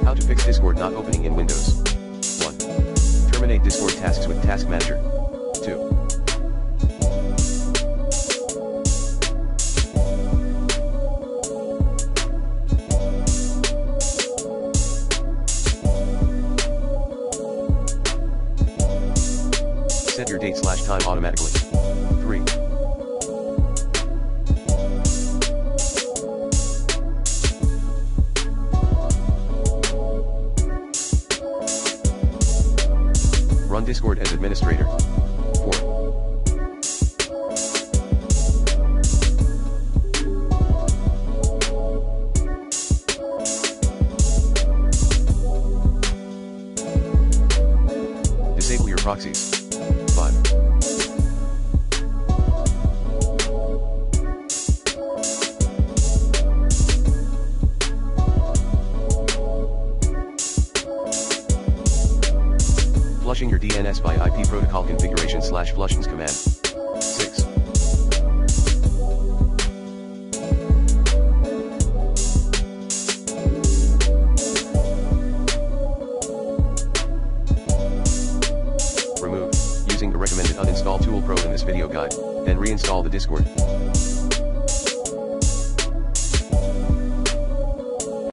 How to fix Discord not opening in Windows. 1. Terminate Discord tasks with Task Manager. 2. Set your date/time automatically. 3. Run Discord as administrator. 4. Disable your proxies. 5. Flushing your DNS by IP protocol configuration/flushings command. 6. Remove, using the recommended uninstall tool pro in this video guide, then reinstall the Discord.